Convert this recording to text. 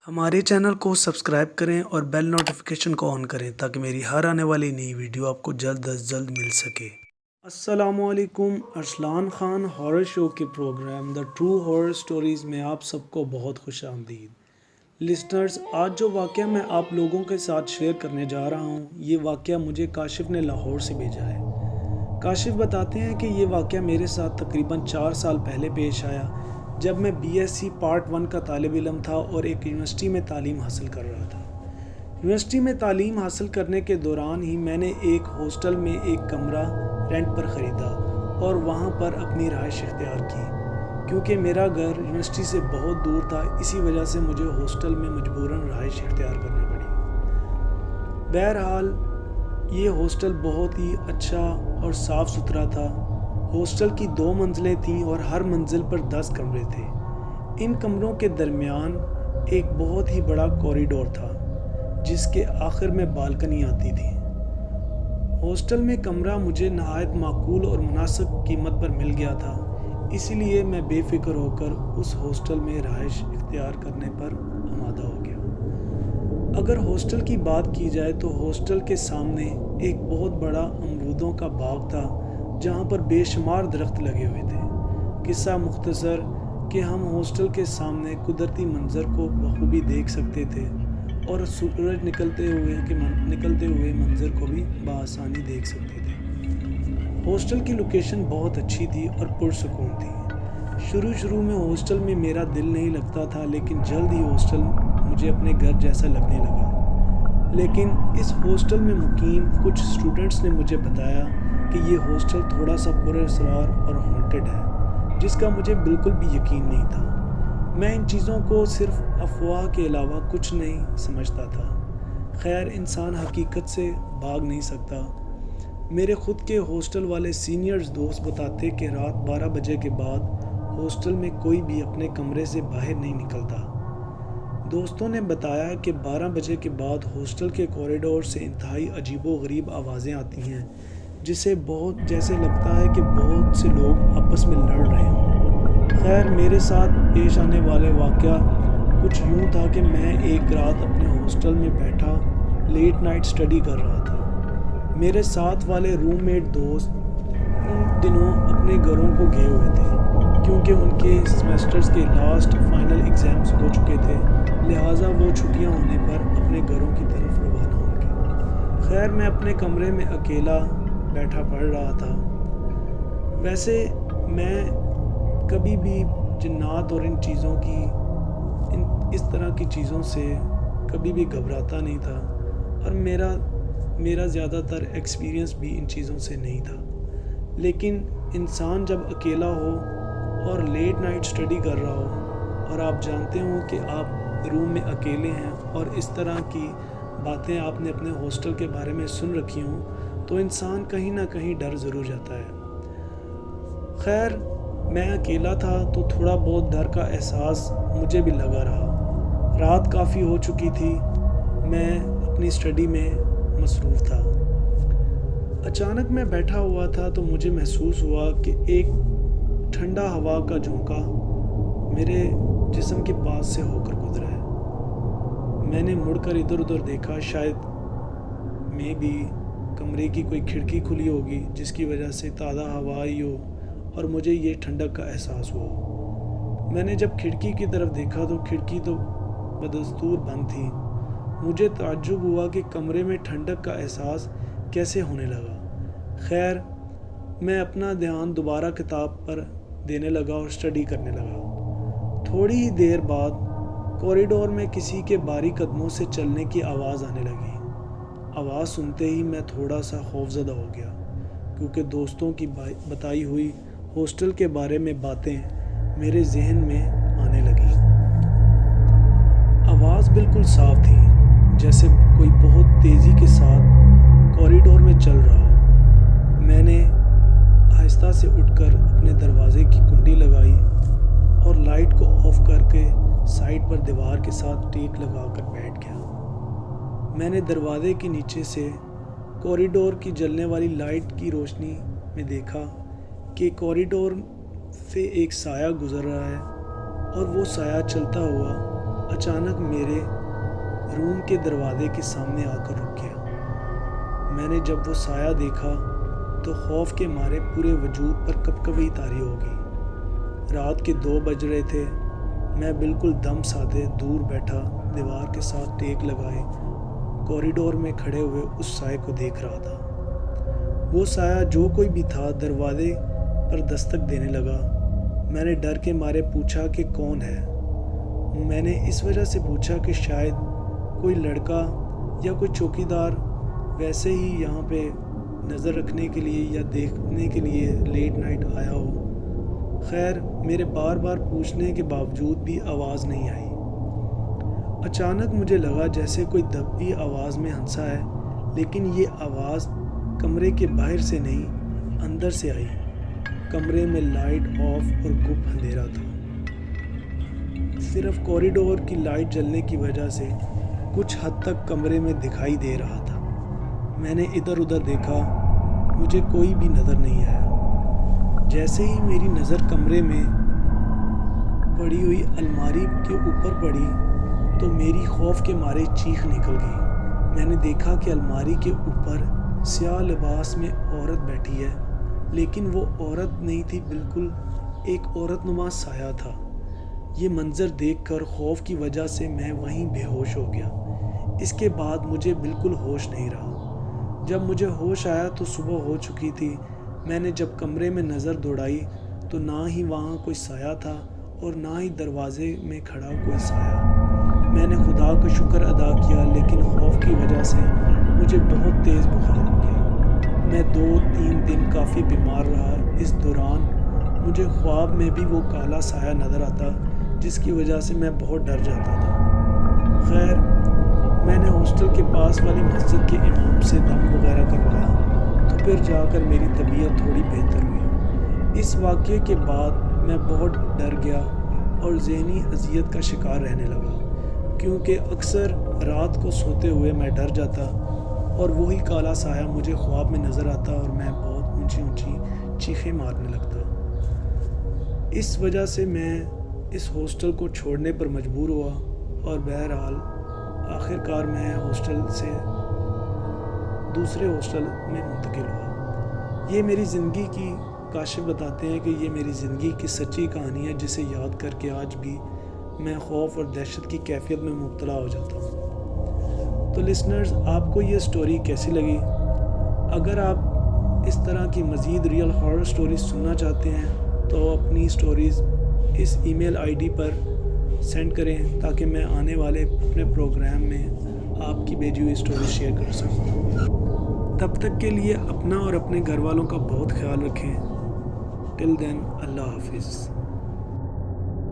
हमारे चैनल को सब्सक्राइब करें और बेल नोटिफिकेशन को ऑन करें ताकि मेरी हर आने वाली नई वीडियो आपको जल्द अज जल्द मिल सके। अस्सलामुअलैकुम। अरसलान खान हॉरर शो के program the true horror stories में आप सबको बहुत खुश आमदीद। लिसनर्स, आज जो वाक़या मैं आप लोगों के साथ शेयर करने जा रहा हूँ, ये वाक़या मुझे काशिफ़ ने लाहौर से भेजा है। काशिफ़ बताते हैं कि ये वाक़या मेरे साथ तकरीबन 4 साल पहले पेश आया, जब मैं बीएससी पार्ट 1 का तालिब इल्म था और एक यूनिवर्सिटी में तालीम हासिल कर रहा था। यूनिवर्सिटी में तालीम हासिल करने के दौरान ही मैंने एक हॉस्टल में एक कमरा रेंट पर ख़रीदा और वहाँ पर अपनी रहाइश इख्तियार की। क्योंकि मेरा घर यूनिवर्सिटी से बहुत दूर था, इसी वजह से मुझे हॉस्टल में मजबूरन रहाइश इख्तियार करनी पड़ी। बहरहाल ये हॉस्टल बहुत ही अच्छा और साफ़ सुथरा था। हॉस्टल की 2 मंजिलें थीं और हर मंजिल पर 10 कमरे थे। इन कमरों के दरमियान एक बहुत ही बड़ा कॉरिडोर था, जिसके आखिर में बालकनी आती थी। हॉस्टल में कमरा मुझे नहायत माकूल और मुनासिब कीमत पर मिल गया था, इसीलिए मैं बेफिक्र होकर उस हॉस्टल में रहाइश इख्तियार करने पर आमादा हो गया। अगर हॉस्टल की बात की जाए तो हॉस्टल के सामने एक बहुत बड़ा अमरूदों का बाग था, जहाँ पर बेशुमार दरख्त लगे हुए थे। किस्सा मुख्तसर कि हम हॉस्टल के सामने कुदरती मंज़र को बखूबी देख सकते थे और सूरज निकलते हुए मंज़र को भी बआसानी देख सकते थे। हॉस्टल की लोकेशन बहुत अच्छी थी और पुरसुकून थी। शुरू में हॉस्टल में मेरा दिल नहीं लगता था, लेकिन जल्द ही हॉस्टल मुझे अपने घर जैसा लगने लगा। लेकिन इस हॉस्टल में मुकीम कुछ स्टूडेंट्स ने मुझे बताया कि ये हॉस्टल थोड़ा सा पुरअसरार और हॉन्टेड है, जिसका मुझे बिल्कुल भी यकीन नहीं था। मैं इन चीज़ों को सिर्फ अफवाह के अलावा कुछ नहीं समझता था। खैर, इंसान हकीकत से भाग नहीं सकता। मेरे ख़ुद के हॉस्टल वाले सीनियर्स दोस्त बताते कि रात 12 बजे के बाद हॉस्टल में कोई भी अपने कमरे से बाहर नहीं निकलता। दोस्तों ने बताया कि 12 बजे के बाद हॉस्टल के कॉरिडोर से इंतहाई अजीबो-गरीब आवाज़ें आती हैं, जिसे जैसे लगता है कि बहुत से लोग आपस में लड़ रहे हों। खैर, मेरे साथ पेश आने वाले वाक़या कुछ यूँ था कि मैं एक रात अपने हॉस्टल में बैठा लेट नाइट स्टडी कर रहा था। मेरे साथ वाले रूममेट दोस्त उन दिनों अपने घरों को गए हुए थे, क्योंकि उनके सेमेस्टर्स के लास्ट फाइनल एग्ज़ाम्स हो चुके थे, लिहाजा वो छुट्टियां होने पर अपने घरों की तरफ रवाना हो गए। खैर, मैं अपने कमरे में अकेला बैठा पढ़ रहा था। वैसे मैं कभी भी जिन्नात और इस तरह की चीज़ों से कभी भी घबराता नहीं था, और मेरा ज़्यादातर एक्सपीरियंस भी इन चीज़ों से नहीं था। लेकिन इंसान जब अकेला हो और लेट नाइट स्टडी कर रहा हो और आप जानते हो कि आप रूम में अकेले हैं और इस तरह की बातें आपने अपने हॉस्टल के बारे में सुन रखी हों, तो इंसान कहीं ना कहीं डर ज़रूर जाता है। खैर, मैं अकेला था तो थोड़ा बहुत डर का एहसास मुझे भी लगा रहा। रात काफ़ी हो चुकी थी, मैं अपनी स्टडी में मसरूफ़ था। अचानक मैं बैठा हुआ था तो मुझे महसूस हुआ कि एक ठंडा हवा का झोंका मेरे जिस्म के पास से होकर गुजरा है। मैंने मुड़कर इधर उधर देखा, शायद में भी कमरे की कोई खिड़की खुली होगी, जिसकी वजह से ताज़ा हवा आई हो और मुझे ये ठंडक का एहसास हुआ। मैंने जब खिड़की की तरफ देखा तो खिड़की तो बदस्तूर बंद थी। मुझे ताज्जुब हुआ कि कमरे में ठंडक का एहसास कैसे होने लगा। खैर, मैं अपना ध्यान दोबारा किताब पर देने लगा और स्टडी करने लगा। थोड़ी ही देर बाद कॉरिडोर में किसी के भारी कदमों से चलने की आवाज़ आने लगी। आवाज़ सुनते ही मैं थोड़ा सा खौफज़दा हो गया, क्योंकि दोस्तों की बताई हुई हॉस्टल के बारे में बातें मेरे जहन में आने लगी। आवाज़ बिल्कुल साफ थी, जैसे कोई बहुत तेज़ी के साथ कॉरिडोर में चल रहा हो। मैंने आहिस्ता से उठकर अपने दरवाज़े की कुंडी लगाई और लाइट को ऑफ करके साइड पर दीवार के साथ टेक लगाकर बैठ गया। मैंने दरवाजे के नीचे से कॉरिडोर की जलने वाली लाइट की रोशनी में देखा कि कॉरिडोर से एक साया गुजर रहा है और वो साया चलता हुआ اچانک میرے روم کے دروازے کے سامنے آ کر رک گیا۔ میں نے جب وہ سایہ دیکھا تو خوف کے مارے پورے وجود پر کپکپی طاری ہو گئی۔ رات کے 2 بج رہے تھے۔ میں بالکل دم سادے دور بیٹھا دیوار کے ساتھ ٹیک لگائے کوریڈور میں کھڑے ہوئے اس سائے کو دیکھ رہا تھا۔ وہ سایہ جو کوئی بھی تھا دروازے پر دستک دینے لگا۔ میں نے ڈر کے مارے پوچھا کہ کون ہے۔ میں نے اس وجہ سے پوچھا کہ شاید کوئی لڑکا یا کوئی چوکیدار ویسے ہی یہاں پہ نظر رکھنے کے لیے یا دیکھنے کے لیے لیٹ نائٹ آیا ہو۔ خیر میرے بار بار پوچھنے کے باوجود بھی آواز نہیں آئی۔ اچانک مجھے لگا جیسے کوئی دبی آواز میں ہنسا ہے، لیکن یہ آواز کمرے کے باہر سے نہیں اندر سے آئی۔ کمرے میں لائٹ آف اور گپ اندھیرا تھا۔ صرف کوریڈور کی لائٹ جلنے کی وجہ سے کچھ حد تک کمرے میں دکھائی دے رہا تھا۔ میں نے ادھر ادھر دیکھا، مجھے کوئی بھی نظر نہیں آیا۔ جیسے ہی میری نظر کمرے میں پڑی ہوئی الماری کے اوپر پڑی تو میری خوف کے مارے چیخ نکل گئی۔ میں نے دیکھا کہ الماری کے اوپر سیاہ لباس میں عورت بیٹھی ہے، لیکن وہ عورت نہیں تھی، بالکل ایک عورت نما سایہ تھا۔ یہ منظر دیکھ کر خوف کی وجہ سے میں وہیں بے ہوش ہو گیا۔ اس کے بعد مجھے بالکل ہوش نہیں رہا۔ جب مجھے ہوش آیا تو صبح ہو چکی تھی۔ میں نے جب کمرے میں نظر دوڑائی تو نہ ہی وہاں کوئی سایہ تھا اور نہ ہی دروازے میں کھڑا کوئی سایہ۔ میں نے خدا کا شکر ادا کیا، لیکن خوف کی وجہ سے مجھے بہت تیز بخار ہو گیا۔ میں 2-3 دن کافی بیمار رہا۔ اس دوران مجھے خواب میں بھی وہ کالا سایہ نظر آتا، جس کی وجہ سے میں بہت ڈر جاتا تھا۔ خیر میں نے ہاسٹل کے پاس والی مسجد کے امام سے دم وغیرہ کروایا تو پھر جا کر میری طبیعت تھوڑی بہتر ہوئی۔ اس واقعے کے بعد میں بہت ڈر گیا اور ذہنی اذیت کا شکار رہنے لگا، کیونکہ اکثر رات کو سوتے ہوئے میں ڈر جاتا اور وہی کالا سایہ مجھے خواب میں نظر آتا اور میں بہت اونچی اونچی چیخیں مارنے لگتا۔ اس وجہ سے میں اس ہاسٹل کو چھوڑنے پر مجبور ہوا اور بہرحال آخرکار میں ہاسٹل سے دوسرے ہاسٹل میں منتقل ہوا۔ یہ میری زندگی کی کاشف بتاتے ہیں کہ یہ میری زندگی کی سچی کہانی ہے، جسے یاد کر کے آج بھی میں خوف اور دہشت کی کیفیت میں مبتلا ہو جاتا ہوں۔ تو لسنرز، آپ کو یہ سٹوری کیسی لگی؟ اگر آپ اس طرح کی مزید ریئل ہارر سٹوریز سننا چاہتے ہیں تو اپنی سٹوریز اس ای میل آئی ڈی پر سینڈ کریں تاکہ میں آنے والے اپنے پروگرام میں آپ کی بھیجی ہوئی سٹوری شیئر کر سکوں۔ تب تک کے لیے اپنا اور اپنے گھر والوں کا بہت خیال رکھیں۔ ٹل دین، اللہ حافظ۔